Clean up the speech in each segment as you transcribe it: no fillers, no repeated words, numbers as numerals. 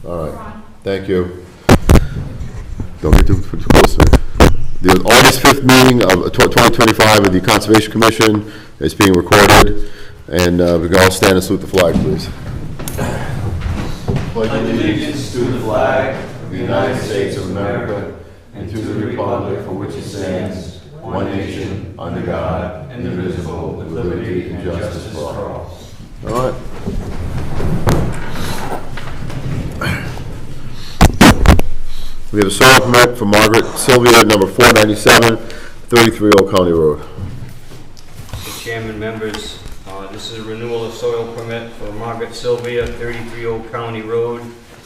All right. Thank you. Don't get too close to me. The August 5th meeting of 2025 of the Conservation Commission is being recorded, and we can all stand and salute the flag, please. Pledge allegiance to the flag of the United States of America and to the republic for which it stands, one nation, under God, indivisible, with liberty and justice for all. All right. We have a soil permit for Margaret Sylvia, number 497, 33 Old County Road. Mr. Chairman, members, this is a renewal of soil permit for Margaret Sylvia, 33 Old County Road.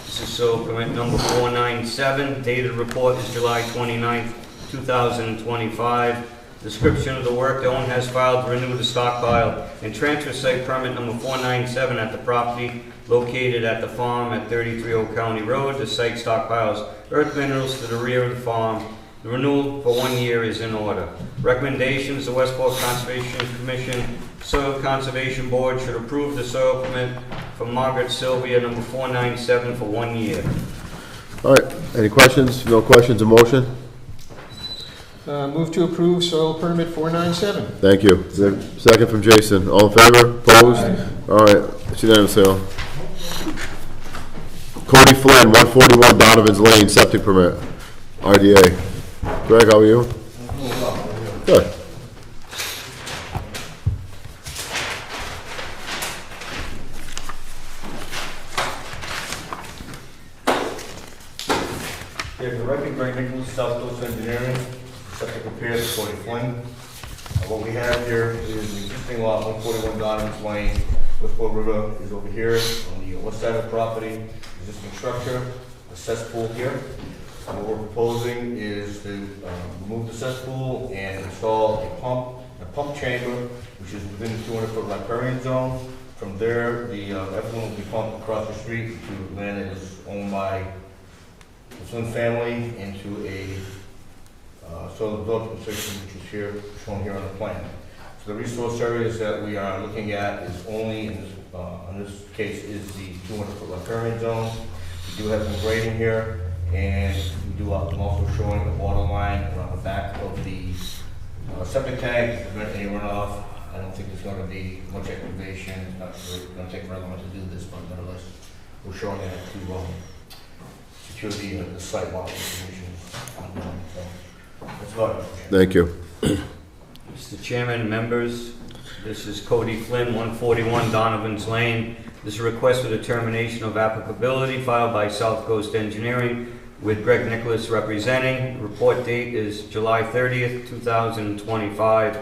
This is soil permit number 497. Dated report is July 29th, 2025. Description of the work: the owner has filed to renew the stockpile and transfer site permit number 497 at the property located at the farm at 33 Old County Road. The site stockpiles earth minerals to the rear of the farm. The renewal for 1 year is in order. Recommendations: the Westport Conservation Commission Soil Conservation Board should approve the soil permit for Margaret Sylvia number 497 for 1 year. All right. Any questions? No questions? A motion? Move to approve soil permit 497. Thank you. Second from Jason. All in favor? Opposed? Aye. All right. It's unanimous, sale. Cody Flynn, 141 Donovan's Lane, septic permit. RDA. Greg, how are you? Good. Yeah, the record, Greg Nicholas, South Coast Engineering, septic repairs, Cody Flynn. What we have here is the existing lot, 141 Donovan's Lane. Westport River is over here on the west side of the property. Existing structure, a cesspool here. What we're proposing is to remove the cesspool and install a pump chamber, which is within the 200-foot riparian zone. From there, the effluent will be pumped across the street to land that is owned by the Flynn family into a soil absorption system, which is here, shown here on the plan. So the resource areas that we are looking at is only, in this case, is the 200-foot riparian zone. We do have some grading here, and I'm also showing the water line around the back of the septic tank to prevent any runoff. I don't think there's going to be much excavation. It's not really going to take very long to do this, but nevertheless, we're showing that to secure the site while the conditions ongoing. So that's about it. Thank you. Mr. Chairman, members, this is Cody Flynn, 141 Donovan's Lane. This is a request for determination of applicability filed by South Coast Engineering with Greg Nicholas representing. Report date is July 30th, 2025.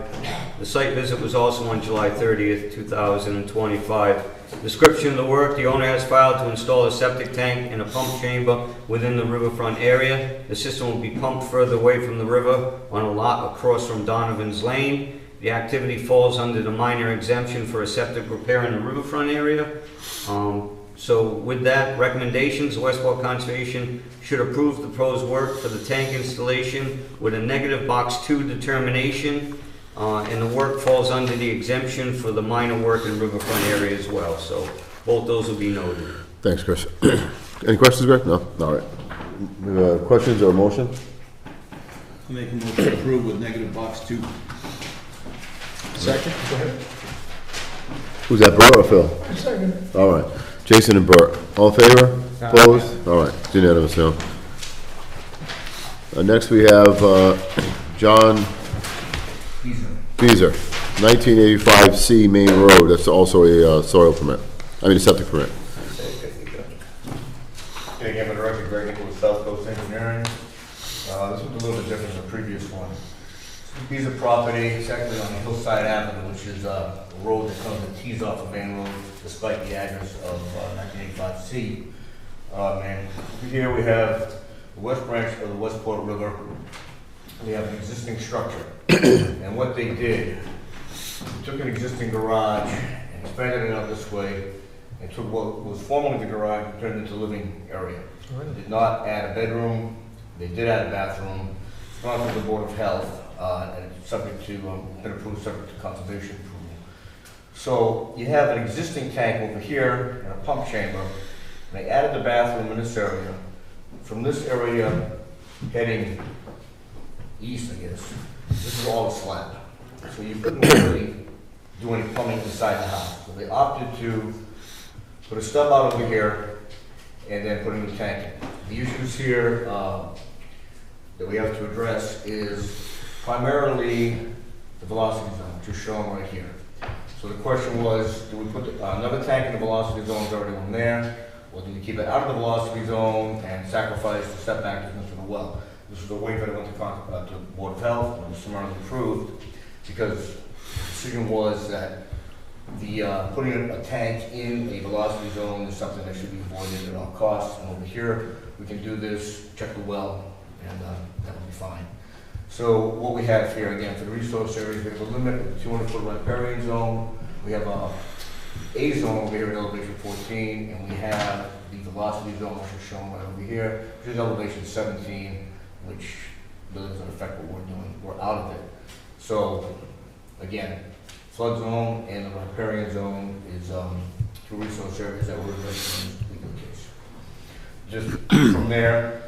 The site visit was also on July 30th, 2025. Description of the work: the owner has filed to install a septic tank and a pump chamber within the riverfront area. The system will be pumped further away from the river on a lot across from Donovan's Lane. The activity falls under the minor exemption for a septic repair in the riverfront area. So with that, recommendations: the Westport Conservation should approve the proposed work for the tank installation with a negative box 2 determination, and the work falls under the exemption for the minor work in riverfront area as well. So both those will be noted. Thanks, Chris. Any questions, Greg? No? All right. Questions or motion? I make a motion to approve with negative box 2. Second. Go ahead. Who's that, Bert or Phil? Second. All right. Jason and Bert. All in favor? Opposed? All right. It's unanimous now. Next we have John Beezer, 1985 C Main Road. That's also a soil permit. I mean a septic permit. Okay, again, for the record, Greg Nicholas, South Coast Engineering. This one's a little bit different than the previous one. This piece of property, it's actually on Hillside Avenue, which is a road that comes and tees off of Main Road, despite the address of 1985C. And here we have the west branch of the Westport River. We have an existing structure. And what they did, they took an existing garage and expanded it out this way, and took what was formerly the garage and turned it into a living area. They did not add a bedroom. They did add a bathroom. It's gone through the Board of Health, and it's subject to, been approved subject to conservation approval. So you have an existing tank over here and a pump chamber. And I added the bathroom in this area. From this area heading east, I guess, this is all a slab. So you couldn't really do any plumbing inside the house. So they opted to put a stub out over here and then put a new tank in. The issues here that we have to address is primarily the velocity zone, which is shown right here. So the question was, do we put another tank in the velocity zone, is already one there, or do we keep it out of the velocity zone and sacrifice the setback distance to the well? This was a waiver that went to Board of Health, and was summarily approved, because the decision was that the putting a tank in a velocity zone is something that should be avoided at all costs. And over here, we can do this, check the well, and that will be fine. So what we have here, again, for the resource areas, we have a limit of the 200-foot riparian zone. We have a zone over here at elevation 14, and we have the velocity zone, which is shown right over here, which is elevation 17, which really doesn't affect what we're doing. We're out of it. So, again, flood zone and the riparian zone is two resource areas that we're addressing in this legal case. Just from there,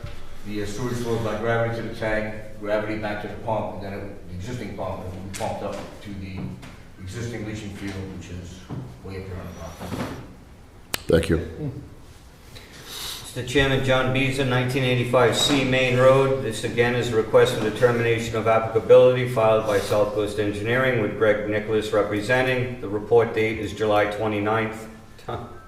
the sewage flows by gravity to the tank, gravity back to the pump, and then the existing pump will be pumped up to the existing leaching field, which is way up here on the property. Thank you. Mr. Chairman, John Beezer, 1985 C Main Road. This again is a request for determination of applicability filed by South Coast Engineering with Greg Nicholas representing. The report date is July 29th,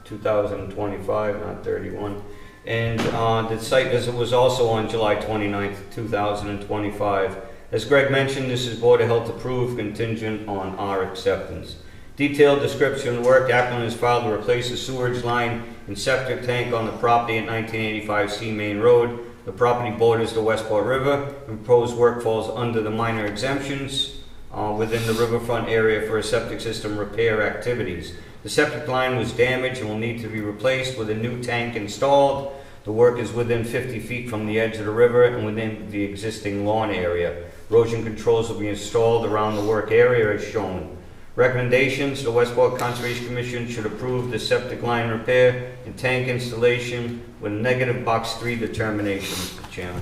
2025, not 31. And the site visit was also on July 29th, 2025. As Greg mentioned, this is Board of Health approved, contingent on our acceptance. Detailed description of work, applicant has filed to replace a sewage line and septic tank on the property at 1985 C Main Road. The property borders the Westport River. The proposed work falls under the minor exemptions within the riverfront area for a septic system repair activities. The septic line was damaged and will need to be replaced with a new tank installed. The work is within 50 feet from the edge of the river and within the existing lawn area. Erosion controls will be installed around the work area as shown. Recommendations: the Westport Conservation Commission should approve the septic line repair and tank installation with negative box 3 determination, Mr. Chairman.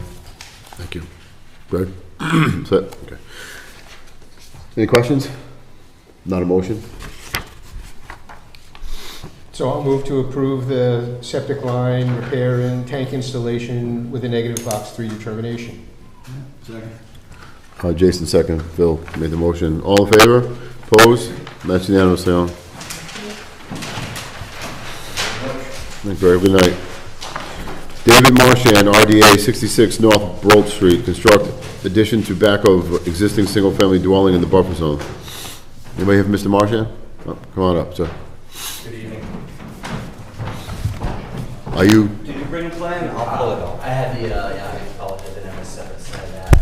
Thank you. Greg? Set? Okay. Any questions? Not a motion? So I'll move to approve the septic line repair and tank installation with a negative box 3 determination. Second. Jason second. Phil made the motion. All in favor? Opposed? That's unanimous, Leon. Thank you. Good night. David Marchand, RDA 66 North Broad Street, construct addition to back of existing single-family dwelling in the buffer zone. Anybody here for Mr. Marchand? Oh, come on up, sir. Good evening. Are you, Did you bring a plan? I'll pull it out. I had the, I apologize, I didn't have a set of that.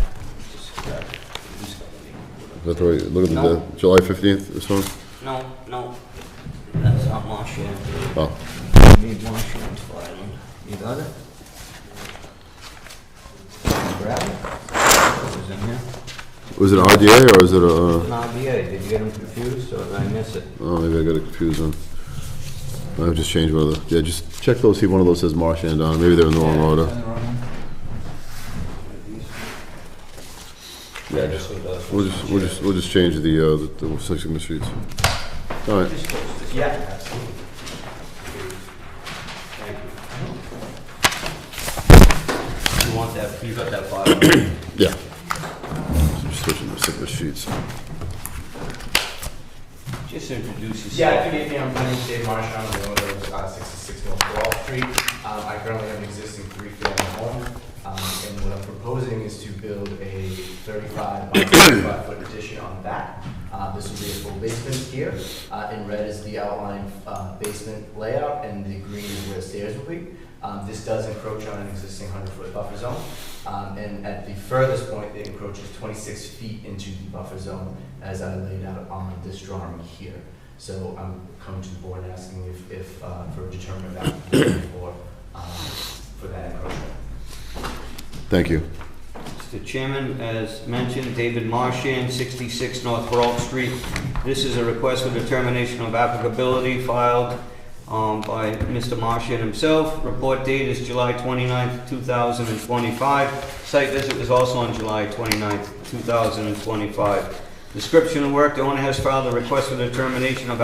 is that the right, look at the July 15th, this one? No, that's not Marchand. Oh, You need Marchand's filing. You got it? Grab it. It was in here. was it RDA or is it a, An RBA. Did you get them confused or did I miss it? oh, maybe I got it confused on. I've just changed one of the, yeah, just check those, see if one of those says Marchand on, maybe they're in the wrong order. Yeah, just with those. We'll just change the section sheets. All right, Yeah. Thank you. You want that, you got that file? yeah. Just switching the section sheets. Just introduce yourself. Yeah, good evening, my name is Dave Marchand, I'm the owner of 66 North Wall Street. I currently have an existing 3-family home, and what I'm proposing is to build a 35 by 35 foot addition on the back. This will be a full basement here. In red is the outline basement layout, and the green is where the stairs will be. This does encroach on an existing 100-foot buffer zone, and at the furthest point, it encroaches 26 feet into the buffer zone, as I laid out on this drawing here. So I'm coming to the board asking if for a determinant of applicability for that encroachment. Thank you. Mr. Chairman, as mentioned, David Marchand, 66 North Broad Street. This is a request for determination of applicability filed by Mr. Martian himself. Report date is July 29th, 2025. Site visit was also on July 29th, 2025. Description of work, the owner has filed a request for determination of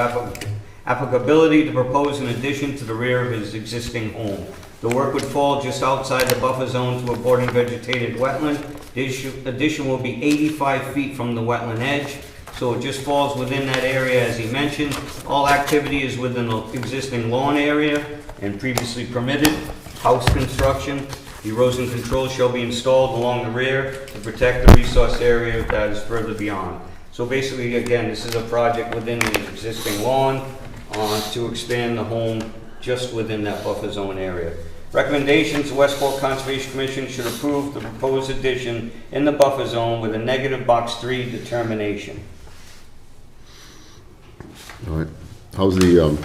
applicability to propose an addition to the rear of his existing home. The work would fall just outside the buffer zone to a bordering vegetated wetland. The addition will be 85 feet from the wetland edge, so it just falls within that area as he mentioned. All activity is within the existing lawn area and previously permitted. House construction, erosion control shall be installed along the rear to protect the resource area that is further beyond. So basically, again, this is a project within the existing lawn to expand the home just within that buffer zone area. Recommendations, the Westport Conservation Commission should approve the proposed addition in the buffer zone with a negative box 3 determination. All right. How's the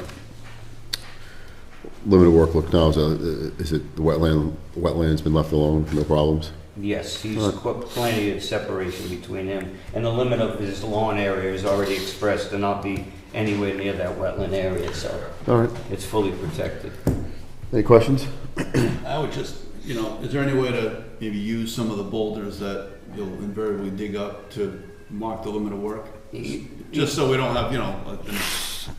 limited work look now? Is it the wetland's been left alone, no problems? Yes, he's put plenty of separation between him, and the limit of his lawn area is already expressed to not be anywhere near that wetland area, so All right. it's fully protected. Any questions? I would just, is there any way to maybe use some of the boulders that you'll invariably dig up to mark the limit of work? Just so we don't have,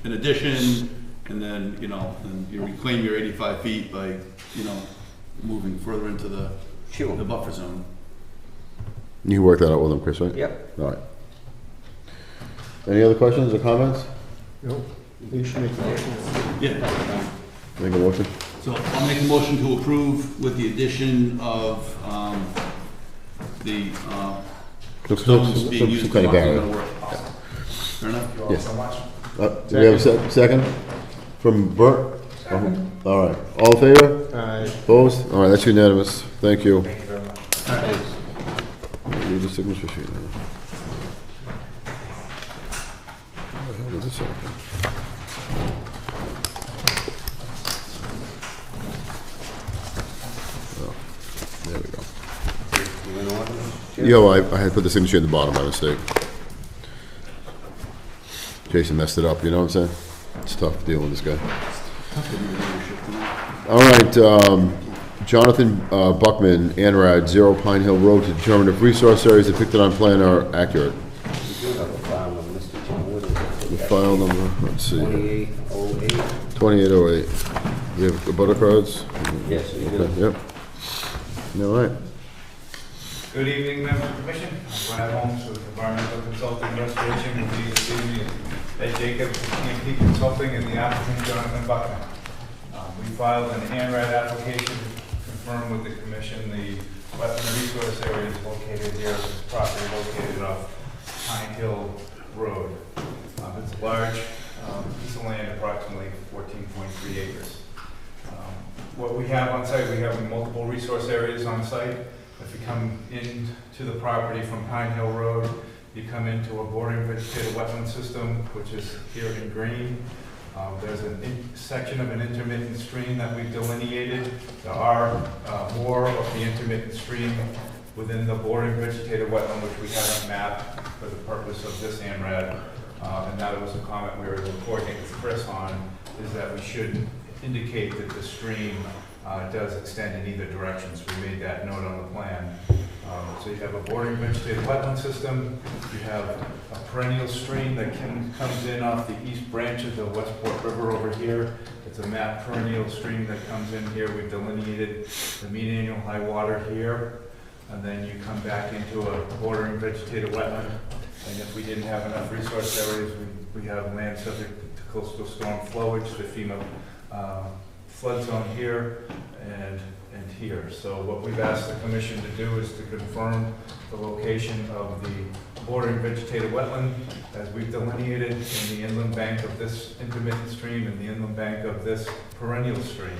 an addition, and then, and you reclaim your 85 feet by, moving further into the Sure. buffer zone. You can work that out with them, Chris, right? Yep. All right. Any other questions or comments? No, you should make the motion. Yeah. Make a motion. So I'll make a motion to approve with the addition of the stones being used Some to kind of mark the barrier. limit of work. Fair enough? Thank you all Yes. so much. Do we have a second? From Bert? All right. All in favor? Opposed? All right, that's unanimous. Thank you. Thank you very much. Need the signature sheet now. What the hell is this thing? Oh, there we go. You in order, Mr. Chair? I had put the signature in the bottom by mistake. Jason messed it up, you know what I'm saying? It's tough dealing with this guy. All right, Jonathan Buckman, ANRAD, 0 Pine Hill Road, to determine if resource areas depicted on plan are accurate. We do have a file number, Mr. Chairman. What is The it? file number, let's see, 2808. 2808. We have butter cards? Yes, we do. Okay, yep. All right. Good evening, members of the commission. I'm Brad Holmes with Environmental Consulting Restoration and DEC, Ed Jacobs, EMP Consulting, and the applicant Jonathan Buckman. We filed an ANRAD application to confirm with the commission the wetland resource area is located here, this property located off Pine Hill Road. It's a large piece of land, approximately 14.3 acres. What we have on site, we have multiple resource areas on site. If you come into the property from Pine Hill Road, you come into a bordering vegetated wetland system, which is here in green. There's a section of an intermittent stream that we've delineated. There are more of the intermittent stream within the bordering vegetated wetland, which we haven't mapped for the purpose of this ANRAD. And that was a comment we were able to coordinate with Chris on, is that we should indicate that the stream does extend in either direction, so we made that note on the plan. So you have a bordering vegetated wetland system, you have a perennial stream that comes in off the east branch of the Westport River over here. It's a mapped perennial stream that comes in here. We've delineated the mean annual high water here, and then you come back into a bordering vegetated wetland. And if we didn't have enough resource areas, we have land subject to coastal storm flowage, the FEMA flood zone here and here. So what we've asked the commission to do is to confirm the location of the bordering vegetated wetland as we've delineated in the inland bank of this intermittent stream and the inland bank of this perennial stream.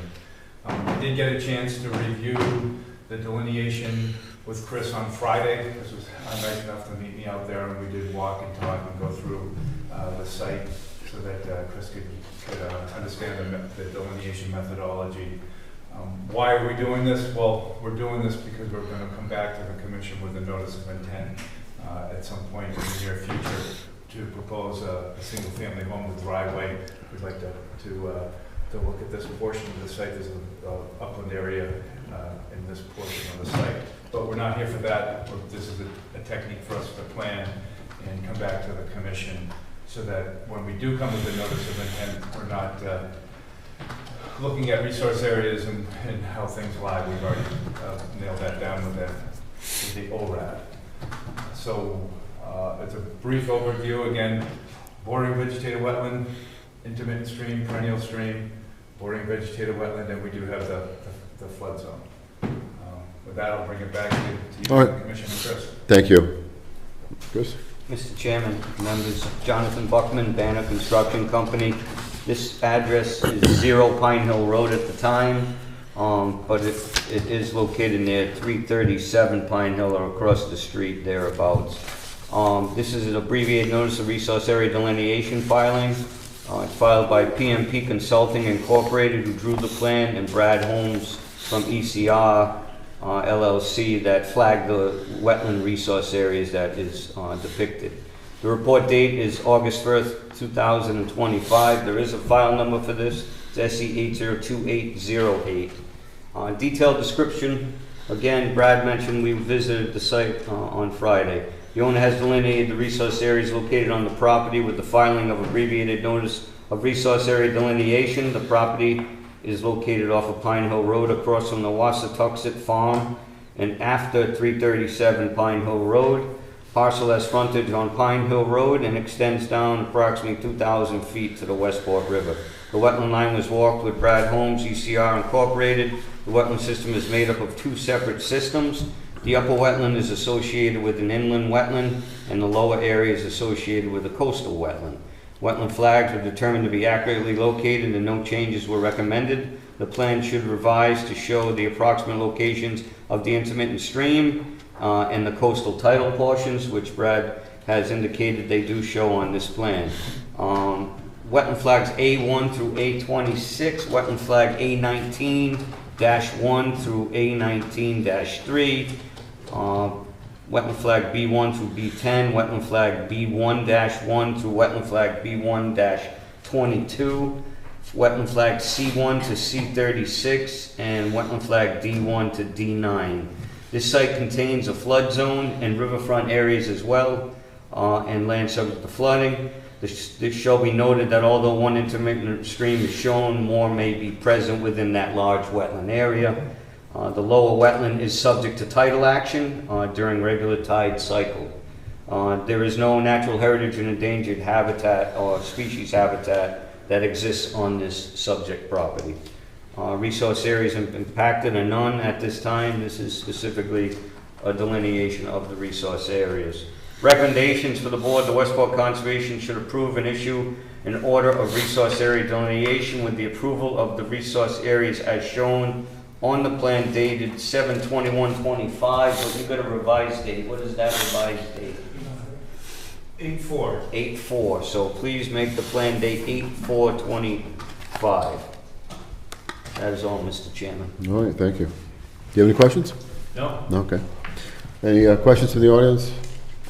We did get a chance to review the delineation with Chris on Friday. Chris was nice enough to meet me out there, and we did walk and talk and go through the site so that Chris could understand the delineation methodology. Why are we doing this? Well, we're doing this because we're going to come back to the commission with a notice of intent at some point in the near future to propose a single-family home with driveway. We'd like to to look at this portion of the site. There's a upland area in this portion of the site. But we're not here for that. This is a technique for us to plan and come back to the commission so that when we do come with a notice of intent, we're not looking at resource areas and how things lie. We've already nailed that down with the ORAD. So it's a brief overview. Again, bordering vegetated wetland, intermittent stream, perennial stream, bordering vegetated wetland, and we do have the flood zone. With that, I'll bring it back to you, All right. Commissioner Chris. Thank you. Chris? Mr. Chairman, members, Jonathan Buckman, Banner Construction Company. This address is 0 Pine Hill Road at the time, but it is located near 337 Pine Hill or across the street thereabouts. This is an abbreviated notice of resource area delineation filing. It's filed by PMP Consulting Incorporated, who drew the plan, and Brad Holmes from ECR LLC that flagged the wetland resource areas that is depicted. The report date is August 1st, 2025. There is a file number for this. It's SE 802808. Detailed description. Again, Brad mentioned we visited the site on Friday. The owner has delineated the resource areas located on the property with the filing of abbreviated notice of resource area delineation. The property is located off of Pine Hill Road across from the Wassatuxet Farm and after 337 Pine Hill Road. Parcel has frontage on Pine Hill Road and extends down approximately 2,000 feet to the Westport River. The wetland line was walked with Brad Holmes, ECR Incorporated. The wetland system is made up of 2 separate systems. The upper wetland is associated with an inland wetland, and the lower area is associated with a coastal wetland. Wetland flags were determined to be accurately located and no changes were recommended. The plan should revise to show the approximate locations of the intermittent stream and the coastal tidal portions, which Brad has indicated they do show on this plan. Wetland flags A1 through A26, wetland flag A19-1 through A19-3, wetland flag B1 through B10, wetland flag B1-1 through wetland flag B1-22, wetland flag C1 to C36, and wetland flag D1 to D9. This site contains a flood zone and riverfront areas as well, and land subject to flooding. This shall be noted that although one intermittent stream is shown, more may be present within that large wetland area. The lower wetland is subject to tidal action during regular tide cycle. There is no natural heritage and endangered habitat or species habitat that exists on this subject property. Resource areas impacted are none at this time. This is specifically a delineation of the resource areas. Recommendations for the board: the Westport Conservation should approve and issue an order of resource area delineation with the approval of the resource areas as shown on the plan dated 7/21/25, but we got a revised date. What is that revised date? 8/4. 8/4. So please make the plan date 8/4/25. That is all, Mr. Chairman. All right, thank you. Do you have any questions? No. No, okay. Any questions from the audience?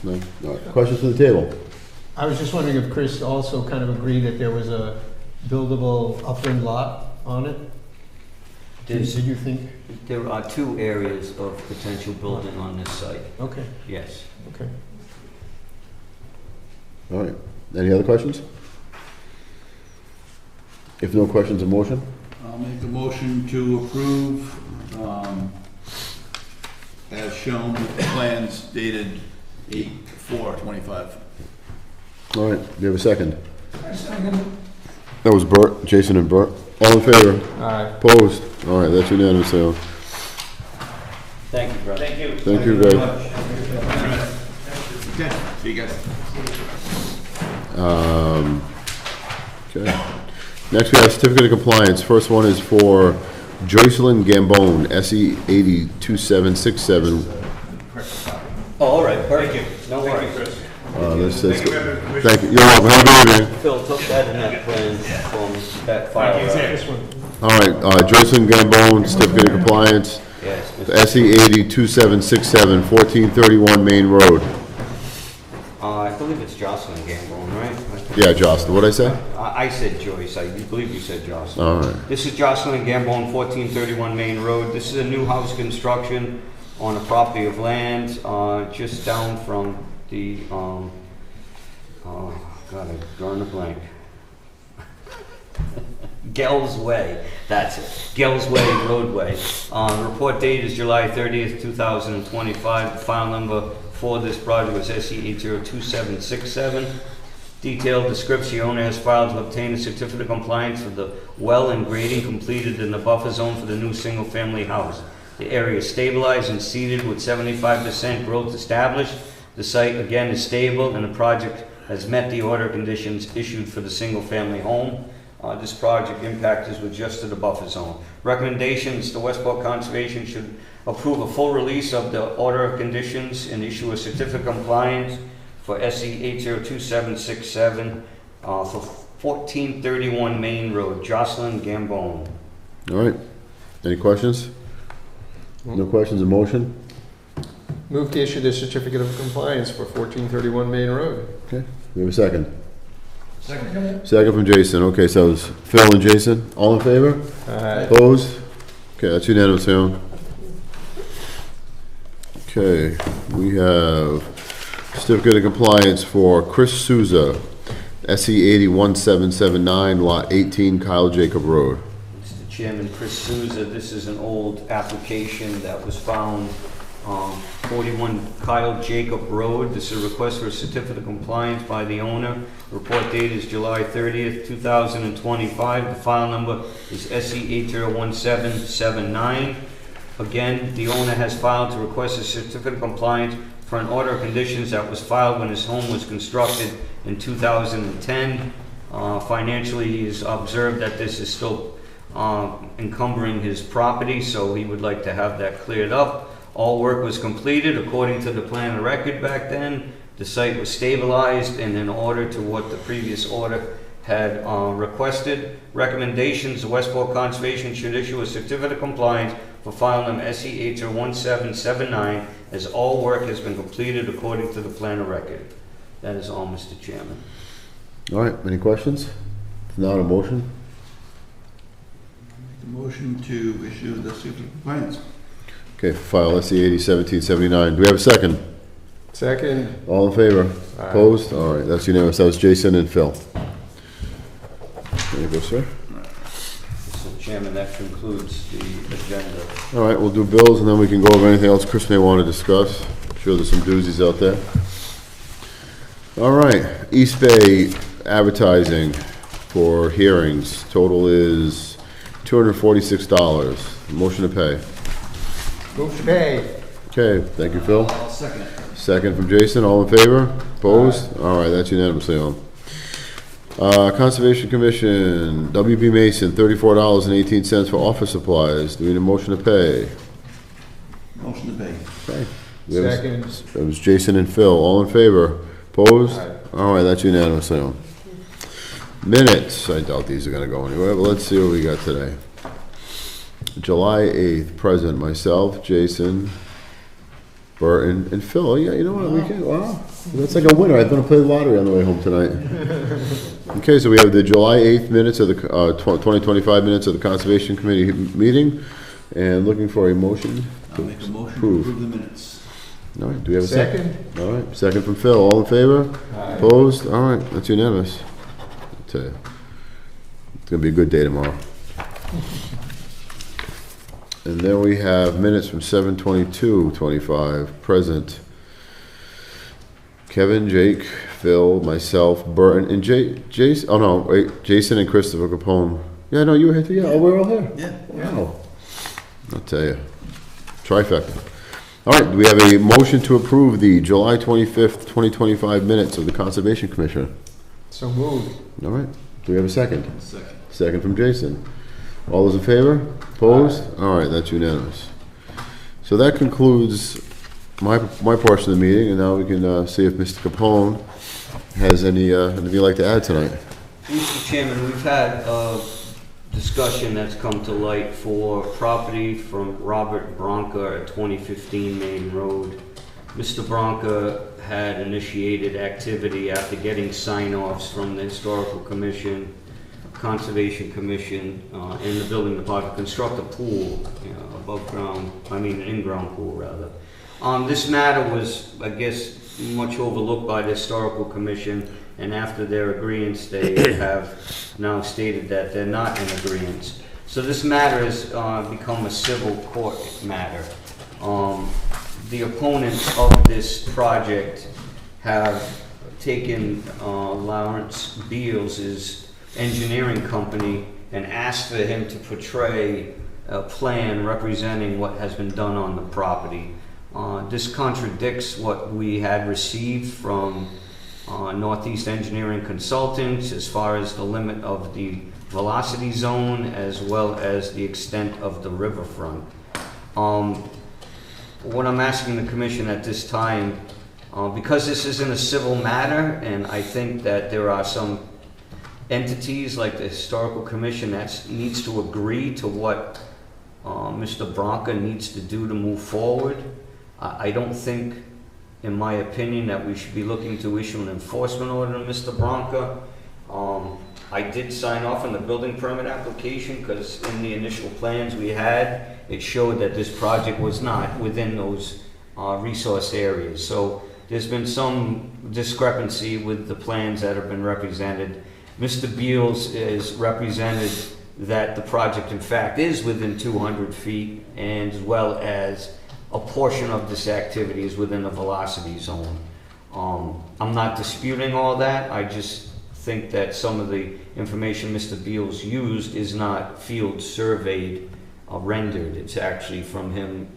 No? All right. Questions from the table? I was just wondering if Chris also kind of agreed that there was a buildable upland lot on it? Did you think? There are 2 areas of potential building on this site. Okay, Yes. okay. All right. Any other questions? If no questions, a motion? I'll make a motion to approve, as shown with the plans dated 8/4/25. All right, do you have a second? That was Bert, Jason and Bert. All in favor? Aye. Opposed? All right, that's unanimous, so, Thank you, brother. Thank you. thank you, Greg. Okay, see you guys. Okay. Next, we have certificate of compliance. First one is for Joycelyn Gambone, SE 802767. Oh, all right, perfect. No worries. Thank you. You're welcome. Have a good evening. Phil took that in that plan from that file. This one. All right, Joycelyn Gambone, certificate of compliance, Yes. SE 802767, 1431 Main Road. I believe it's Jocelyn Gambone, right? Yeah, Jocelyn, what'd I say? I said Joyce, I believe you said Jocelyn. All right, This is Jocelyn Gambone, 1431 Main Road. This is a new house construction on a property of land, just down from the, oh, God, I've drawn a blank. Gell's Way, that's it, Gell's Way roadway. Report date is July 30th, 2025. The file number for this project was SE 802767. Detailed description, the owner has filed to obtain a certificate of compliance for the well and grading completed in the buffer zone for the new single-family house. The area is stabilized and seeded with 75% growth established. The site again is stable and the project has met the order conditions issued for the single-family home. This project impact is with just to the buffer zone. Recommendations, the Westport Conservation should approve a full release of the order of conditions and issue a certificate of compliance for SE 802767 for 1431 Main Road, Jocelyn Gambone. all right. Any questions? No questions, a motion? Move to issue the certificate of compliance for 1431 Main Road. Okay, we have a second. Second. Second from Jason, okay, so it's Phil and Jason, all in favor? Aye. Opposed? Okay, that's unanimous, Leon. Okay, we have certificate of compliance for Chris Souza, SE 801779, Lot 18, Kyle Jacob Road. Mr. Chairman, Chris Souza, this is an old application that was found 41 Kyle Jacob Road. This is a request for a certificate of compliance by the owner. Report date is July 30th, 2025. The file number is SE 801779. Again, the owner has filed to request a certificate of compliance for an order of conditions that was filed when his home was constructed in 2010. Financially, he has observed that this is still encumbering his property, so he would like to have that cleared up. All work was completed according to the plan of record back then. The site was stabilized and in order to what the previous order had requested. Recommendations, the Westport Conservation should issue a certificate of compliance for file number SE 801779 as all work has been completed according to the plan of record. That is all, Mr. Chairman. All right, any questions? If not, a motion? The motion to issue the certificate of compliance. Okay, file SE 801779, do we have a second? Second. All in favor? Aye. Opposed? All right, that's unanimous, that was Jason and Phil. There you go, sir. Mr. Chairman, that concludes the agenda. All right, we'll do bills, and then we can go over anything else Chris may want to discuss. I'm sure there's some doozies out there. All right, East Bay advertising for hearings. Total is $246. Motion to pay. Move to pay. Okay, thank you, Phil. I'll second it. Second from Jason, all in favor? Opposed? All right, that's unanimously on. Conservation Commission, WB Mason, $34.18 for office supplies. Do we need a motion to pay? Motion to pay. Okay. We have a- Second. That was Jason and Phil, all in favor? Opposed? Aye. All right, that's unanimously on. Minutes, I doubt these are gonna go anywhere, but let's see what we got today. July 8th, present, myself, Jason, Burton, and Phil. Yeah, you know what, we can, wow, that's like a winner. I'm gonna play the lottery on the way home tonight. Okay, so we have the July 8th minutes of the, 2025 minutes of the Conservation Committee meeting, and looking for a motion. I'll make a motion to Approve. approve the minutes. All right, do we have a second? Second. All right, second from Phil, all in favor? Aye. Opposed? All right, that's unanimous. I'll tell you, it's gonna be a good day tomorrow. And then we have minutes from 7/22/25, present. Kevin, Jake, Phil, myself, Burton, and Jason, oh no, wait, Jason and Christopher Capone. Yeah, no, you were here too, yeah, oh, we're all here. Yeah. Wow. I'll tell you, trifecta. All right, do we have a motion to approve the July 25th, 2025 minutes of the Conservation Commission? So moved. All right, do we have a second? Second. Second from Jason. All those in favor? Opposed? All right, that's unanimous. So that concludes my portion of the meeting, and now we can see if Mr. Capone has anything you'd like to add tonight. Mr. Chairman, we've had a discussion that's come to light for property from Robert Bronca at 2015 Main Road. Mr. Bronca had initiated activity after getting sign-offs from the Historical Commission, Conservation Commission, and the Building Department to construct a pool, above ground, an in-ground pool rather. This matter was, I guess, much overlooked by the Historical Commission, and after their agreements, they have now stated that they're not in agreement. So this matter has become a civil court matter. The opponents of this project have taken Lawrence Beals' engineering company and asked for him to portray a plan representing what has been done on the property. This contradicts what we had received from Northeast Engineering Consultants as far as the limit of the velocity zone as well as the extent of the riverfront. What I'm asking the commission at this time, because this isn't a civil matter, and I think that there are some entities like the Historical Commission that needs to agree to what Mr. Bronca needs to do to move forward. I don't think, in my opinion, that we should be looking to issue an enforcement order to Mr. Bronca. I did sign off on the building permit application because in the initial plans we had, it showed that this project was not within those resource areas. So there's been some discrepancy with the plans that have been represented. Mr. Beals is represented that the project in fact is within 200 feet, and as well as a portion of this activity is within the velocity zone. I'm not disputing all that. I just think that some of the information Mr. Beals used is not field surveyed, rendered. It's actually from him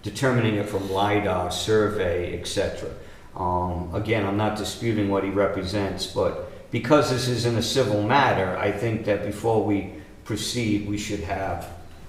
determining it from LiDAR survey, etc. Again, I'm not disputing what he represents, but because this isn't a civil matter, I think that before we proceed, we should have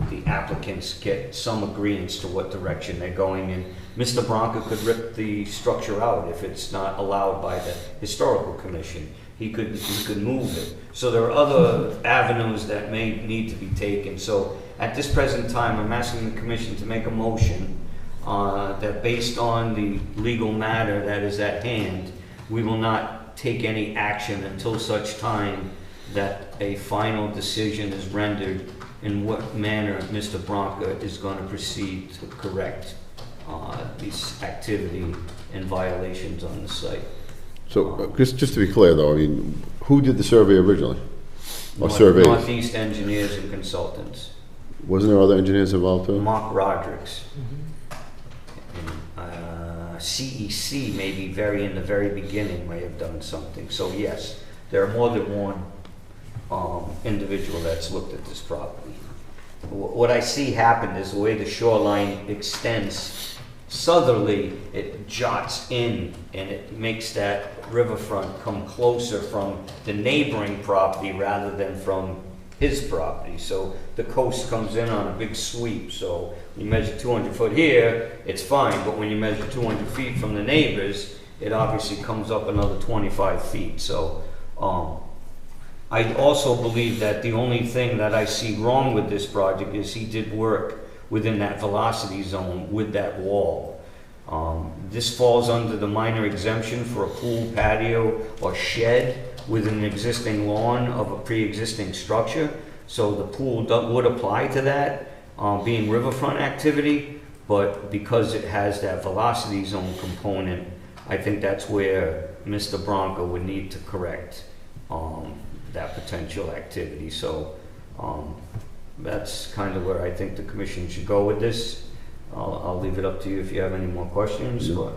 the applicants get some agreements to what direction they're going in. Mr. Bronca could rip the structure out if it's not allowed by the Historical Commission. He could move it. So there are other avenues that may need to be taken. So at this present time, I'm asking the commission to make a motion that based on the legal matter that is at hand, we will not take any action until such time that a final decision is rendered in what manner Mr. Bronca is going to proceed to correct this activity and violations on the site. So, just to be clear though, I mean, who did the survey originally? Or surveys? Northeast Engineers and Consultants. Wasn't there other engineers involved too? Mark Rodricks. CEC maybe in the very beginning may have done something. So yes, there are more than one individual that's looked at this property. What I see happen is the way the shoreline extends southerly, it jots in and it makes that riverfront come closer from the neighboring property rather than from his property. So the coast comes in on a big sweep. So you measure 200 foot here, it's fine, but when you measure 200 feet from the neighbors, it obviously comes up another 25 feet. So I also believe that the only thing that I see wrong with this project is he did work within that velocity zone with that wall. This falls under the minor exemption for a pool, patio, or shed with an existing lawn of a pre-existing structure. So the pool would apply to that, being riverfront activity, but because it has that velocity zone component, I think that's where Mr. Bronca would need to correct that potential activity. So that's kind of where I think the commission should go with this. I'll leave it up to you if you have any more questions, but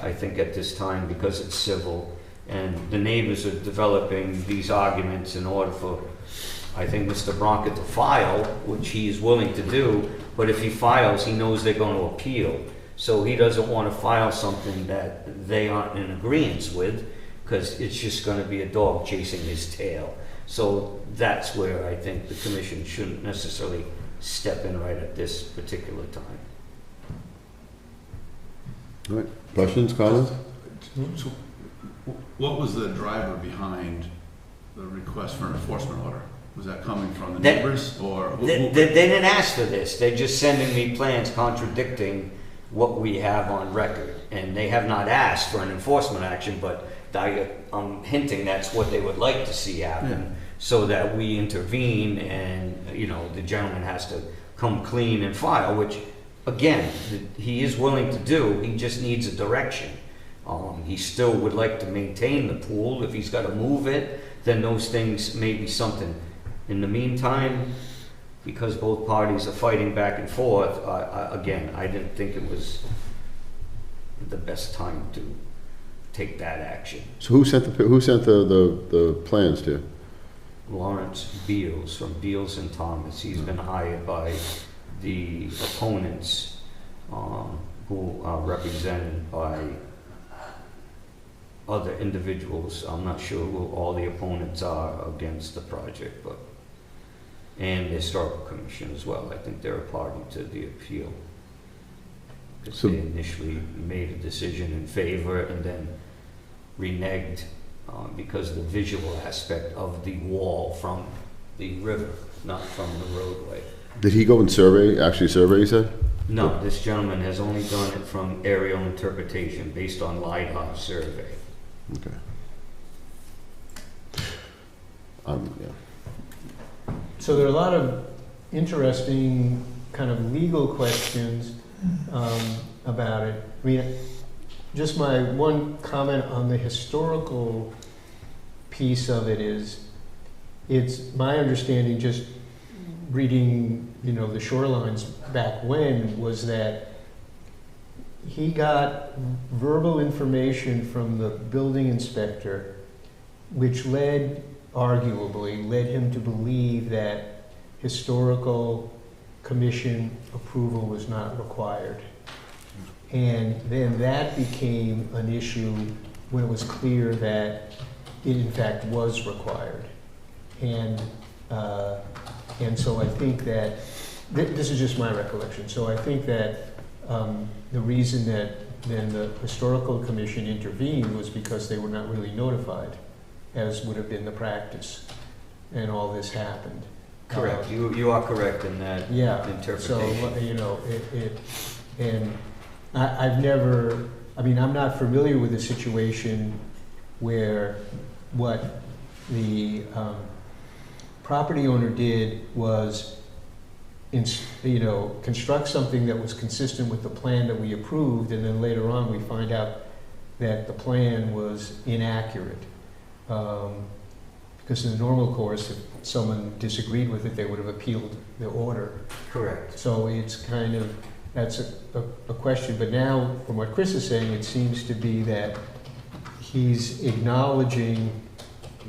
I think at this time, because it's civil and the neighbors are developing these arguments in order for, I think, Mr. Bronca to file, which he is willing to do, but if he files, he knows they're going to appeal. So he doesn't want to file something that they aren't in agreement with, because it's just going to be a dog chasing his tail. So that's where I think the commission shouldn't necessarily step in right at this particular time. All right, questions, comments? So, what was the driver behind the request for an enforcement order? Was that coming from the neighbors, or? They didn't ask for this. They're just sending me plans contradicting what we have on record. And they have not asked for an enforcement action, but I'm hinting that's what they would like to see happen, so that we intervene and, you know, the gentleman has to come clean and file, which, again, he is willing to do, he just needs a direction. He still would like to maintain the pool. If he's got to move it, then those things may be something. In the meantime, because both parties are fighting back and forth, again, I didn't think it was the best time to take that action. So who sent the plans to you? Lawrence Beals from Beals and Thomas. He's been hired by the opponents, who are represented by other individuals. I'm not sure who all the opponents are against the project, but, and the Historical Commission as well. I think they're a party to the appeal. Because So- they initially made a decision in favor and then reneged because of the visual aspect of the wall from the river, not from the roadway. Did he go and actually survey, you said? No, this gentleman has only done it from aerial interpretation based on LiDAR survey. Okay. Yeah. So there are a lot of interesting kind of legal questions about it. I mean, just my one comment on the historical piece of it is, it's my understanding, just reading, you know, the shorelines back when, was that he got verbal information from the building inspector, which arguably led him to believe that historical commission approval was not required. And then that became an issue when it was clear that it in fact was required. And so I think that, this is just my recollection, so I think that the reason that then the historical commission intervened was because they were not really notified, as would have been the practice, and all this happened. Correct. You are correct in that interpretation. So, you know, and I've never, I mean, I'm not familiar with a situation where what the property owner did was, construct something that was consistent with the plan that we approved, and then later on we find out that the plan was inaccurate. Because in the normal course, if someone disagreed with it, they would have appealed the order. Correct. So it's kind of, that's a question. But now, from what Chris is saying, it seems to be that he's acknowledging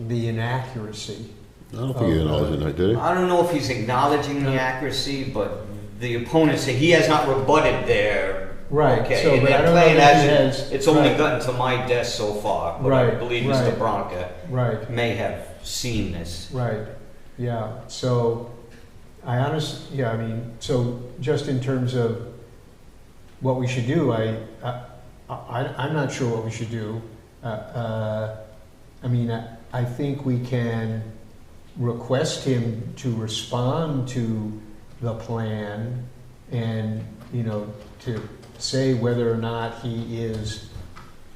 the inaccuracy. I don't think he acknowledged it, did he? I don't know if he's acknowledging the accuracy, but the opponents say he has not rebutted their. Right, Okay, so, and but I that don't know plan if he hasn't, has. it's only right, gotten to my desk so far, but I Right, believe right. Mr. Bronca Right, may have seen this. right, yeah. So, I mean, so just in terms of what we should do, I'm not sure what we should do. I mean, I think we can request him to respond to the plan and, to say whether or not he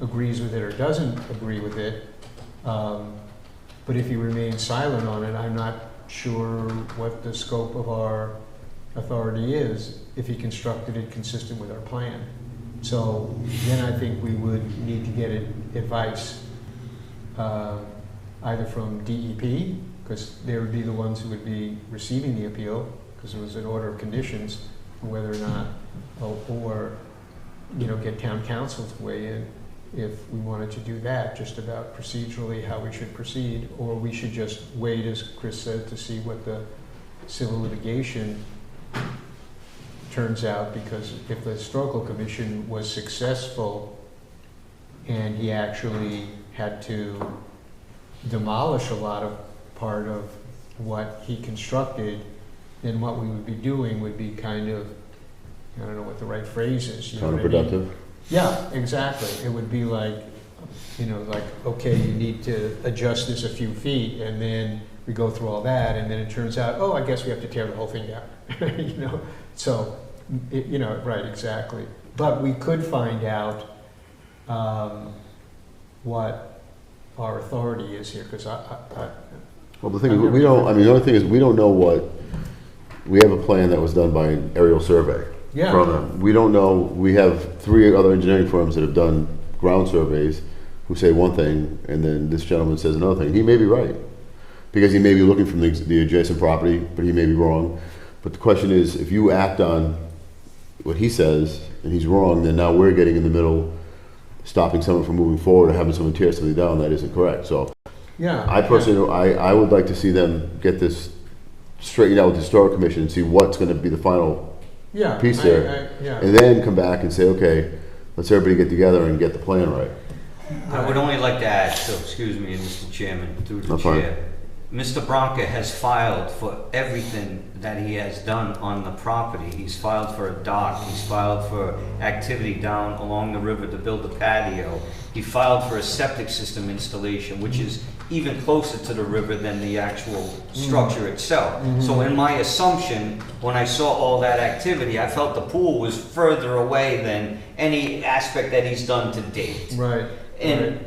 agrees with it or doesn't agree with it. But if he remains silent on it, I'm not sure what the scope of our authority is if he constructed it consistent with our plan. So then I think we would need to get advice either from DEP, because they would be the ones who would be receiving the appeal, because it was an order of conditions, whether or not, or get town council to weigh in if we wanted to do that, just about procedurally how we should proceed, or we should just wait, as Chris said, to see what the civil litigation turns out, because if the historical commission was successful and he actually had to demolish a lot of part of what he constructed, then what we would be doing would be kind of, I don't know what the right phrase is. You know what I mean? Counterproductive? Yeah, exactly. It would be like, okay, you need to adjust this a few feet, and then we go through all that, and then it turns out, I guess we have to tear the whole thing down. So you know, right, exactly. But we could find out what our authority is here, because Well, the thing is, we don't, I mean, the only thing is, we don't know what, we have a plan that was done by an aerial survey. Yeah. From them. We don't know, we have 3 other engineering firms that have done ground surveys who say one thing, and then this gentleman says another thing. He may be right, because he may be looking from the adjacent property, but he may be wrong. But the question is, if you act on what he says, and he's wrong, then now we're getting in the middle, stopping someone from moving forward or having someone tear something down that isn't correct. So yeah. I personally, I would like to see them get this straightened out with the Historic Commission and see what's gonna be the final Yeah. piece there. Yeah. And then come back and say, okay, let's everybody get together and get the plan right. I would only like to add, so excuse me, Mr. Chairman, through the That's fine. chair. Mr. Bronca has filed for everything that he has done on the property. He's filed for a dock, he's filed for activity down along the river to build a patio. He filed for a septic system installation, which is even closer to the river than the actual structure itself. So in my assumption, when I saw all that activity, I felt the pool was further away than any aspect that he's done to date. Right. And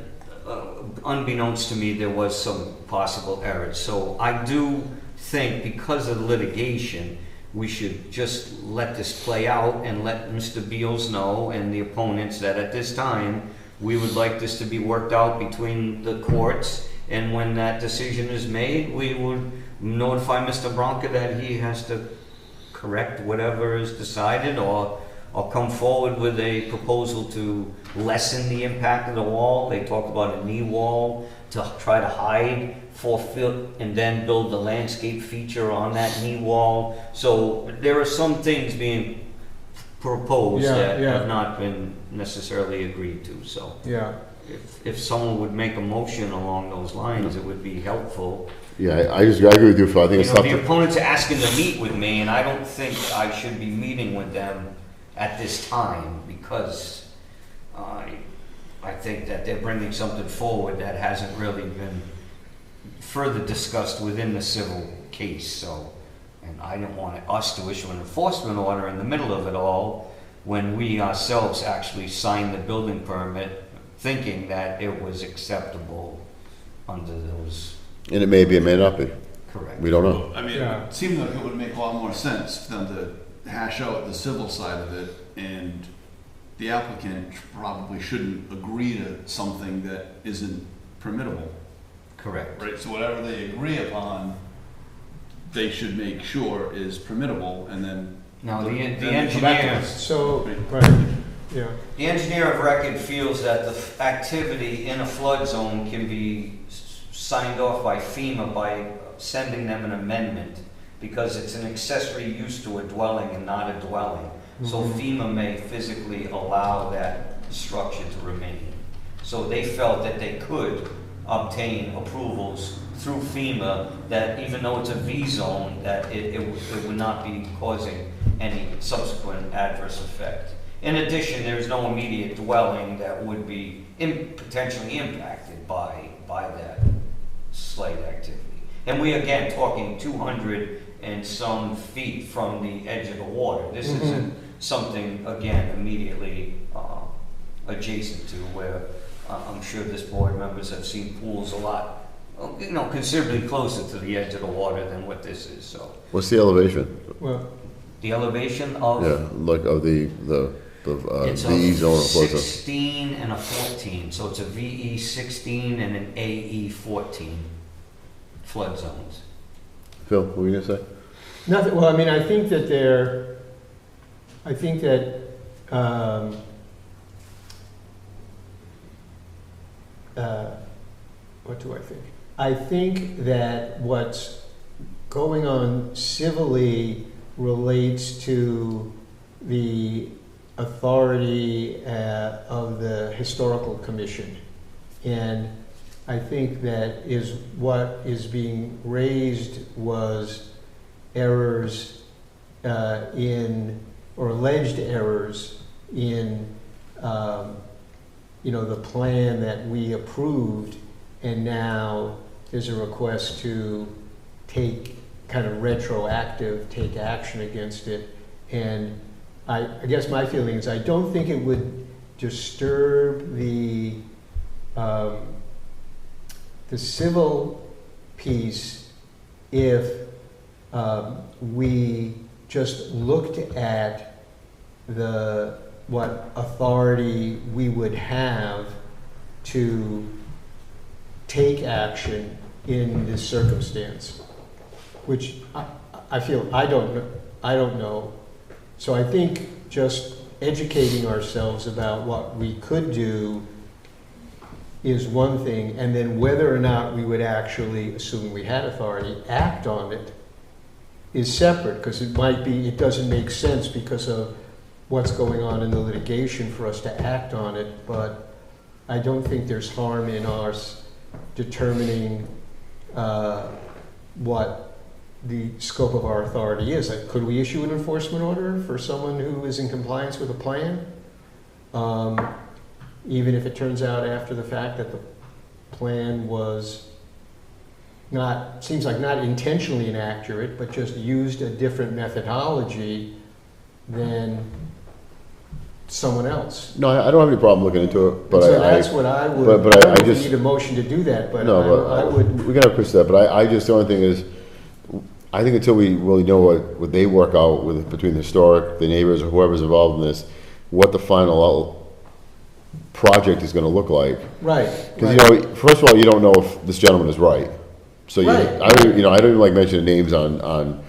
unbeknownst to me, there was some possible errors. So I do think, because of the litigation, we should just let this play out and let Mr. Beals know and the opponents that at this time, we would like this to be worked out between the courts. And when that decision is made, we would notify Mr. Bronca that he has to correct whatever is decided, or come forward with a proposal to lessen the impact of the wall. They talked about a knee wall to try to hide 4 feet and then build the landscape feature on that knee wall. So there are some things being proposed that have not been necessarily agreed to. So Yeah. if someone would make a motion along those lines, it would be helpful. Yeah, I agree with you, Phil. I think You it's know, tough the to, opponents are asking to meet with me, and I don't think I should be meeting with them at this time, because I think that they're bringing something forward that hasn't really been further discussed within the civil case. So, and I didn't want us to issue an enforcement order in the middle of it all when we ourselves actually signed the building permit thinking that it was acceptable under those. and it may be, it may not be. Correct. We don't know. I mean, Yeah. it seems like it would make a lot more sense for them to hash out the civil side of it, and the applicant probably shouldn't agree to something that isn't permittable, Correct. right? So whatever they agree upon, they should make sure is permittable, and then. Now, the then they come back to engineer, us. So, right, yeah. the engineer of record feels that the activity in a flood zone can be signed off by FEMA by sending them an amendment, because it's an accessory use to a dwelling and not a dwelling. So FEMA may physically allow that structure to remain. So they felt that they could obtain approvals through FEMA, that even though it's a V zone, that it would not be causing any subsequent adverse effect. In addition, there's no immediate dwelling that would be potentially impacted by that slight activity. And we, again, talking 200 and some feet from the edge of the water. This isn't something, again, immediately adjacent to where I'm sure this board members have seen pools a lot, you know, considerably closer to the edge of the water than what this is. So What's the elevation? Well, the elevation of Yeah, like of the it's VE a zone or flood zone. 16 and a 14, so it's a VE 16 and an AE 14 flood zones. Phil, what were you gonna say? nothing, well, I mean, I think that what do I think? I think that what's going on civilly relates to the authority of the Historical Commission. And I think that is what is being raised was errors or alleged errors in, the plan that we approved, and now there's a request to take action against it. And I guess my feeling is I don't think it would disturb the civil piece if we just looked at what authority we would have to take action in this circumstance, which I feel I don't know. So I think just educating ourselves about what we could do is one thing, and then whether or not we would actually, assuming we had authority, act on it is separate, because it doesn't make sense because of what's going on in the litigation for us to act on it, but I don't think there's harm in us determining what the scope of our authority is. Like, could we issue an enforcement order for someone who is in compliance with a plan? Even if it turns out after the fact that the plan was seems like not intentionally inaccurate, but just used a different methodology than someone else. No, I don't have any problem looking into it, but So that's what I would, but I don't I know if just- we need a motion to do that, but no, I but would, we gotta push that, but I just, the only thing is, I think until we really know what they work out with, between the historic, the neighbors, or whoever's involved in this, what the final project is gonna look like. right. Because, you know, first of all, you don't know if this gentleman is right. So, Right. I don't even like mentioning names on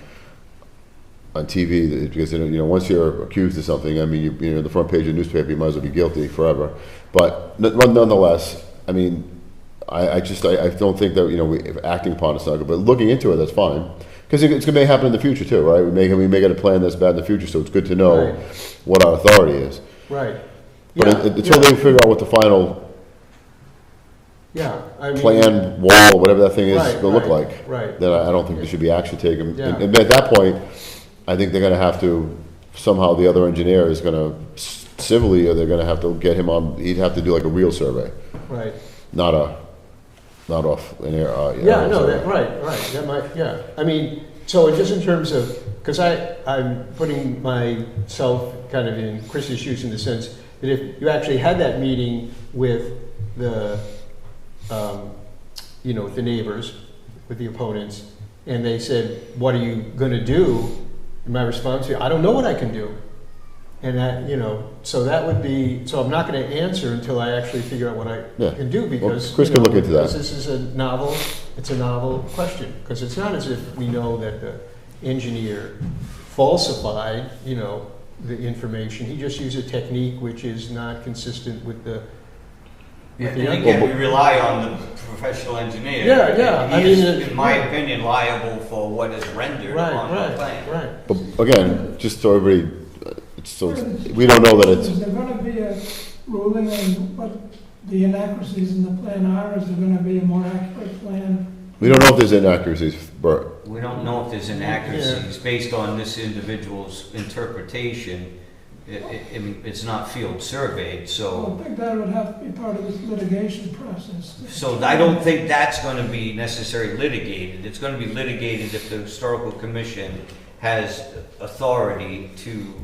TV, because, you know, once you're accused of something, I mean, you know, the front page of the newspaper, you might as well be guilty forever. But nonetheless, I mean, I don't think that, you know, if acting upon it's not good, but looking into it, that's fine. Because it's gonna happen in the future too, right? We may get a plan that's bad in the future, so it's good to know Right. what our authority is. Right. But Yeah, until yeah, they figure out what the final yeah, I mean, plan, wall, whatever that thing is Right, gonna look right, like, right. then I don't think there should be action taken. Yeah. And at that point, I think they're gonna have to, somehow the other engineer is gonna civilly, or they're gonna have to get him on, he'd have to do like a real survey, right. not off an air. Yeah, no, survey. right, that might, yeah. I mean, so just in terms of, because I'm putting myself kind of in Chris's shoes in the sense that if you actually had that meeting with the, you know, with the neighbors, with the opponents, and they said, what are you gonna do? And my response would be, I don't know what I can do. And that, you know, so that would be, so I'm not gonna answer until I actually figure out what I Yeah. can do, because. Chris you can know, look into that. because this is it's a novel question, because it's not as if we know that the engineer falsified, you know, the information. He just used a technique which is not consistent with the. Yeah, with the and again, we rely on the professional engineer. Yeah, yeah, I He is, mean, in my yeah. opinion, liable for what is rendered Right, on the right, plan. right. But again, just so everybody, we don't know that it's, Is there gonna be a ruling on what the inaccuracies in the plan are? Is there gonna be a more accurate plan? we don't know if there's inaccuracies, Bert. We don't know if there's inaccuracies based on this individual's interpretation. It's not field surveyed, so. I think that would have to be part of this litigation process. So I don't think that's going to be necessarily litigated. It's going to be litigated if the Historical Commission has authority to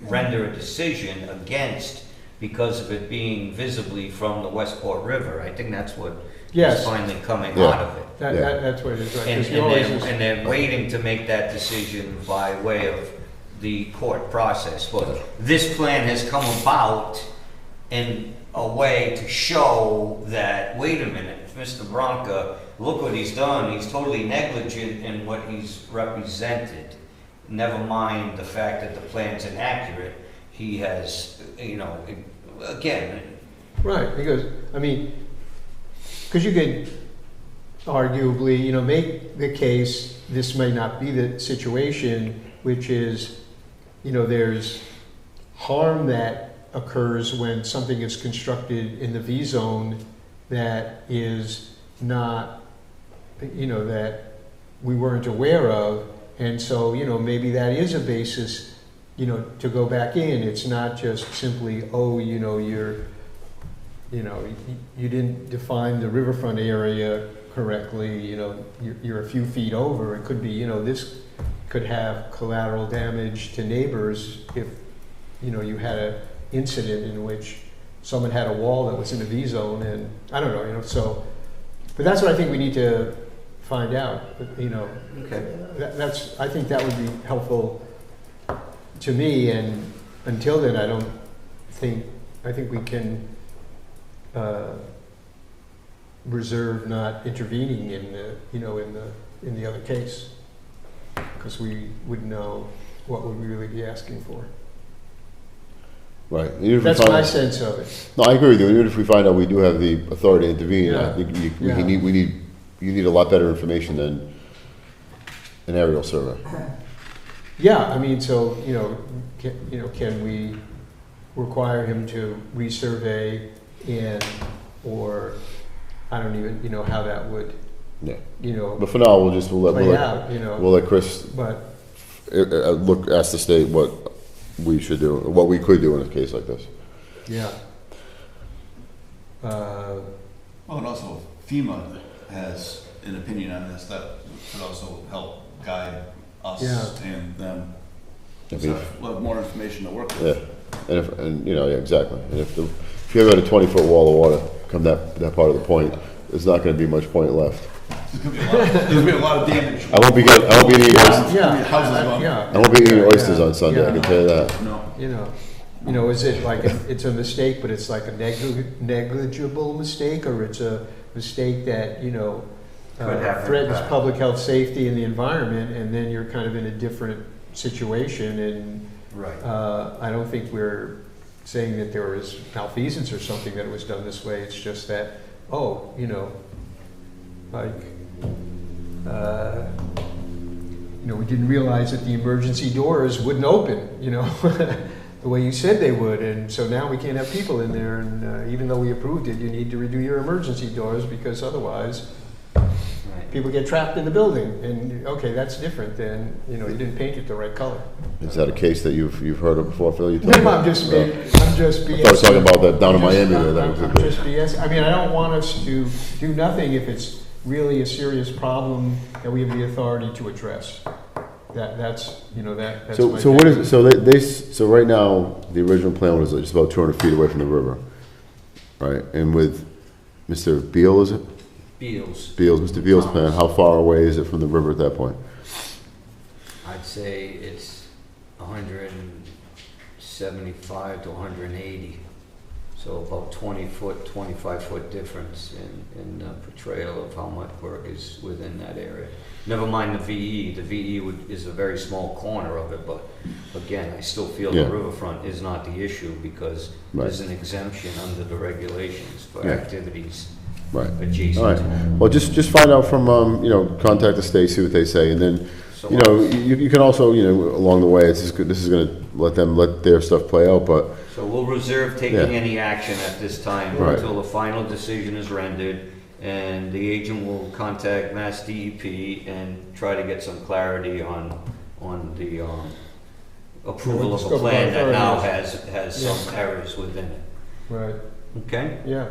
render a decision against, because of it being visibly from the Westport River. I think that's what Yes. is finally coming Yeah. out of it. That's what it is, right? And, 'Cause you always just- and they're waiting to make that decision by way of the court process. But this plan has come about in a way to show that, wait a minute, Mr. Bronca, look what he's done. He's totally negligent in what he's represented. Never mind the fact that the plan's inaccurate. He has, you know, again, Right, because, I mean, because you could arguably, you know, make the case, this may not be the situation, which is, you know, there's harm that occurs when something is constructed in the V zone that is not, you know, that we weren't aware of. And so, you know, maybe that is a basis, you know, to go back in. It's not just simply, oh, you know, you didn't define the riverfront area correctly, you know, you're a few feet over. It could be, you know, this could have collateral damage to neighbors if, you know, you had an incident in which someone had a wall that was in a V zone, and I don't know, you know, so, but that's what I think we need to find out, but, you know. Okay. That's, I think that would be helpful to me, and until then, I think we can reserve not intervening in the, you know, in the other case, because we would know what would we really be asking for. Right. Even if we That's find- my sense of it. No, I agree with you. Even if we find out we do have the authority to intervene, I Yeah. think Yeah. you need a lot better information than an aerial survey. Yeah, I mean, so, can we require him to resurvey or, I don't even, you know, how that would, Yeah. you know, But for now, we'll play let, out, you know, we'll let Chris but, ask the state what we should do, what we could do in a case like this. yeah. Well, and also FEMA has an opinion on this that could also help guide us Yeah. and them. I So mean, we'll have more information to work Yeah, with. and yeah, exactly. And if you have a 20-foot wall of water come that part of the point, there's not gonna be much point left. There's gonna be a lot of damage. I won't be eating oysters, Yeah, Houses gone. yeah. I won't be eating oysters Yeah. on Sunday, I Yeah. can tell you that. No. You know, is it like, it's a mistake, but it's like a negligible mistake, or it's a mistake that, you know, Could have threatens impact. public health, safety, and the environment, and then you're kind of in a different situation, and Right. I don't think we're saying that there was malfeasance or something that it was done this way. It's just that, you know, like, we didn't realize that the emergency doors wouldn't open, you know, the way you said they would, and so now we can't have people in there, and even though we approved it, you need to redo your emergency doors, because otherwise Right. people get trapped in the building, and, okay, that's different than, you know, you didn't paint it the right color. Is that a case that you've heard of before, Phil? You told No, me? I'm just No. BSing. I thought I was talking about that down in Miami there, that was a I'm bit. just BSing. I mean, I don't want us to do nothing if it's really a serious problem that we have the authority to address. That's my. So what is, so right now, the original plan was just about 200 feet away from the river, right? And with Mr. Beal, is it? Mr. Beal's plan, how far away is it from the river at that point? I'd say it's 175 to 180. So about 20-foot, 25-foot difference in portrayal of how much work is within that area. Never mind the VE. The VE is a very small corner of it, but again, I still feel Yeah. the riverfront is not the issue, because there's an exemption under the regulations for Yeah. activities Right. adjacent All right. to them. Well, just find out from, contact the state, see what they say, and then, So you can also, along the way, this is gonna let their stuff play out, but, So we'll reserve taking Yeah. any action at this time Right. until the final decision is rendered, and the agent will contact Mass DEP and try to get some clarity on the approval What of the a scope of plan that now authority has some errors within it. Right, Okay? yeah.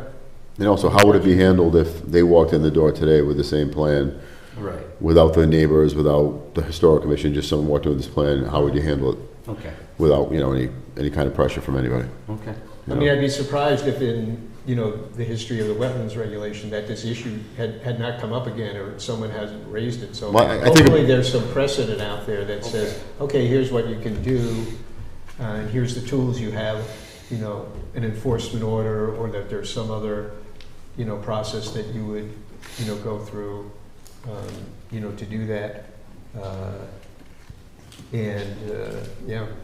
and also, how would it be handled if they walked in the door today with the same plan, Right. without the neighbors, without the historic commission, just someone walked in with this plan, how would you handle it Okay. without, any kind of pressure from anybody? Okay. I mean, I'd be surprised if in, the history of the wetlands regulation, that this issue had not come up again, or someone hasn't raised it, so Well, I think- hopefully there's some precedent out there that says, okay, here's what you can do, and here's the tools you have, an enforcement order, or that there's some other, process that you would, go through, to do that. Yeah.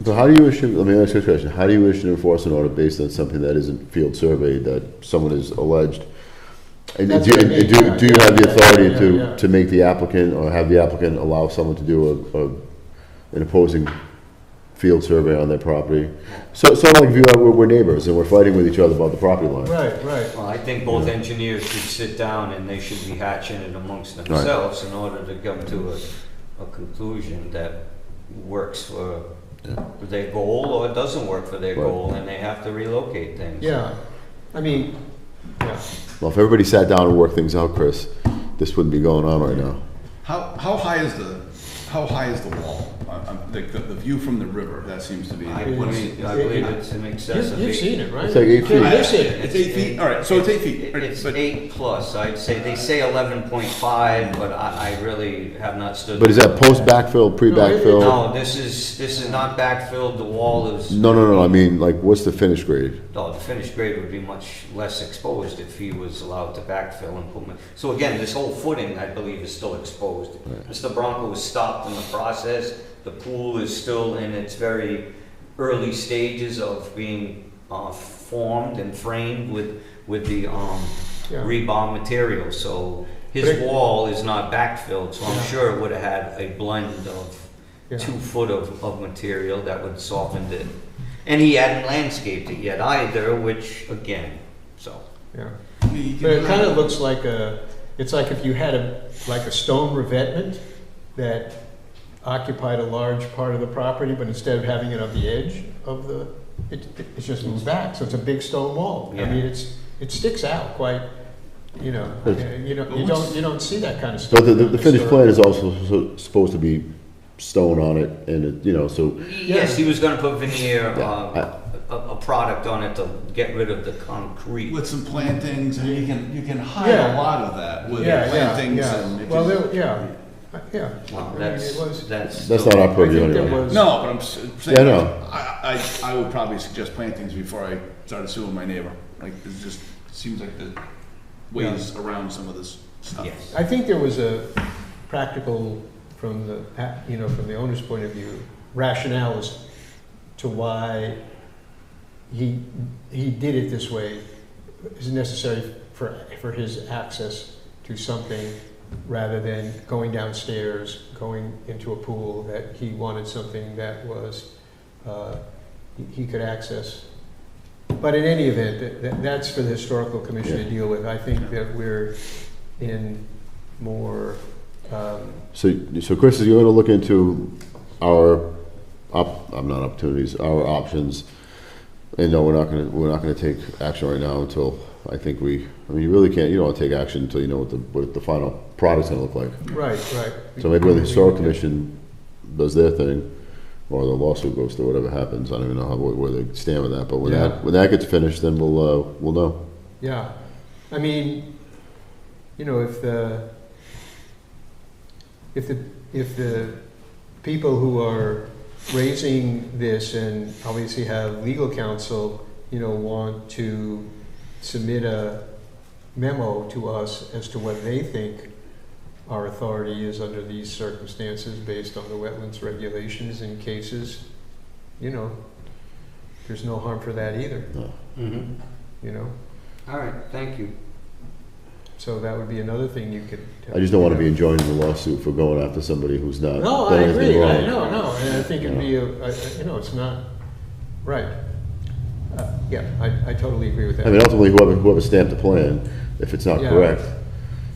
So how do you issue, let me ask you a question, how do you issue an enforcement order based on something that isn't field surveyed, that someone is alleged? And That's do what I mean, yeah, you have the yeah, authority yeah. to make the applicant, or have the applicant allow someone to do an opposing field survey on their property? So like if we're neighbors and we're fighting with each other about the property line. Right. Well, I think both engineers should sit down and they should be hatching it amongst themselves in order to come to a conclusion that works for their goal, or it doesn't work for their Right. goal, and they have to relocate things. Yeah, I mean, yeah. Well, if everybody sat down and worked things out, Chris, this wouldn't be going on right now. How high is the How high is the wall? The view from the river, that seems to be. I believe it's in excess of You've 8. seen it, right? It's like 8 feet. You've seen it. It's 8 feet, all right, so it's 8 feet. Right, It's but- 8 plus, I'd say. They say 11.5, but I really have not stood. But is that post-backfill, pre-backfill? No, this is not backfilled. The wall is. No, I mean, like, what's the finished grade? No, the finished grade would be much less exposed if he was allowed to backfill and put. So again, this whole footing, I believe, is still exposed. Mr. Bronco was stopped in the process. The pool is still in its very early stages of being formed and framed with the Yeah. rebar material. So his But it- wall is not backfilled, so I'm sure it would have had a blend of Yeah. 2 foot of material that would soften it. And he hadn't landscaped it yet either, which again, so. Yeah. You can But it do kind that. of looks like it's like if you had like a stone revetment that occupied a large part of the property, but instead of having it on the edge of it just moves back, so it's a big stone wall. I Yeah. mean, it sticks out quite, you know, you don't see that kind of stuff. But the on finished historic- plan is also supposed to be stone on it, and it, so, Yes, he was gonna put veneer, Yeah, a product on it to get rid of the concrete. With some plantings, and you can hide Yeah. a lot of that with Yeah, plantings yeah. and. it Well, can- yeah. Well, I mean, that's, it was- that's. that's not our I purview think there anyway. was. No, but I'm saying, Yeah, no. I would probably suggest plantings before I started suing my neighbor. Like, it just seems like the ways around some of this stuff. Yes. I think there was a practical, from the owner's point of view, rationale as to why he did it this way. Is necessary for his access to something rather than going downstairs, going into a pool, that he wanted something that was, he could access. But in any event, that's for the historical commission to deal with. I think that we're in more, So Chris, is you gonna look into our, not opportunities, our options? And no, we're not gonna take action right now until, I think you really can't, you don't wanna take action until you know what the final product's gonna look like. right. So maybe when the historic commission does their thing, or the lawsuit goes through, whatever happens, I don't even know where they stand with that, but when Yeah. that gets finished, then we'll know. Yeah, I mean, if the people who are raising this and obviously have legal counsel, want to submit a memo to us as to what they think our authority is under these circumstances based on the wetlands regulations in cases, there's no harm for that either, Mhm. All right, thank you. So that would be another thing you could. I just don't wanna be enjoining the lawsuit for going after somebody who's not No, done I anything agree. wrong. No, and I think it'd be it's not, right. Yeah, I totally agree with that. I mean, ultimately, whoever stamped the plan, if it's not Yeah. correct,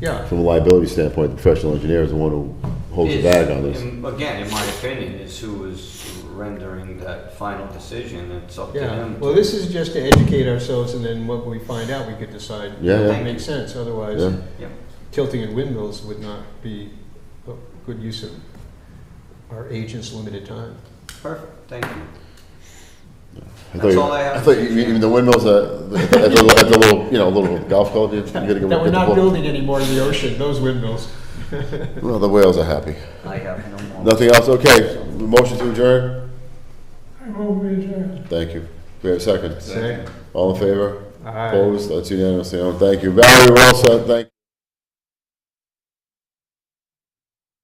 Yeah, from a liability standpoint, the professional engineer is the one who holds the Is- bag on this. Again, in my opinion, is who is rendering that final decision. It's up to yeah. him. Well, this is just to educate ourselves, and then when we find out, we could decide Yeah, if yeah. it makes sense. Otherwise, Yeah. Yep. tilting in windmills would not be a good use of our agent's limited time. Perfect, thank you. I thought That's you- all I have. I thought even the windmills at the little golf club, you gotta get That we're not the- building anymore in the ocean, those windmills. Well, the whales are happy. I have no more. Nothing else? Okay. Motion to adjourn? I move we adjourn. Thank you. Do we have a second? Say, All in favor? aye. Opposed? That's unanimous. Thank you. Valerie, we're all set. Thank you.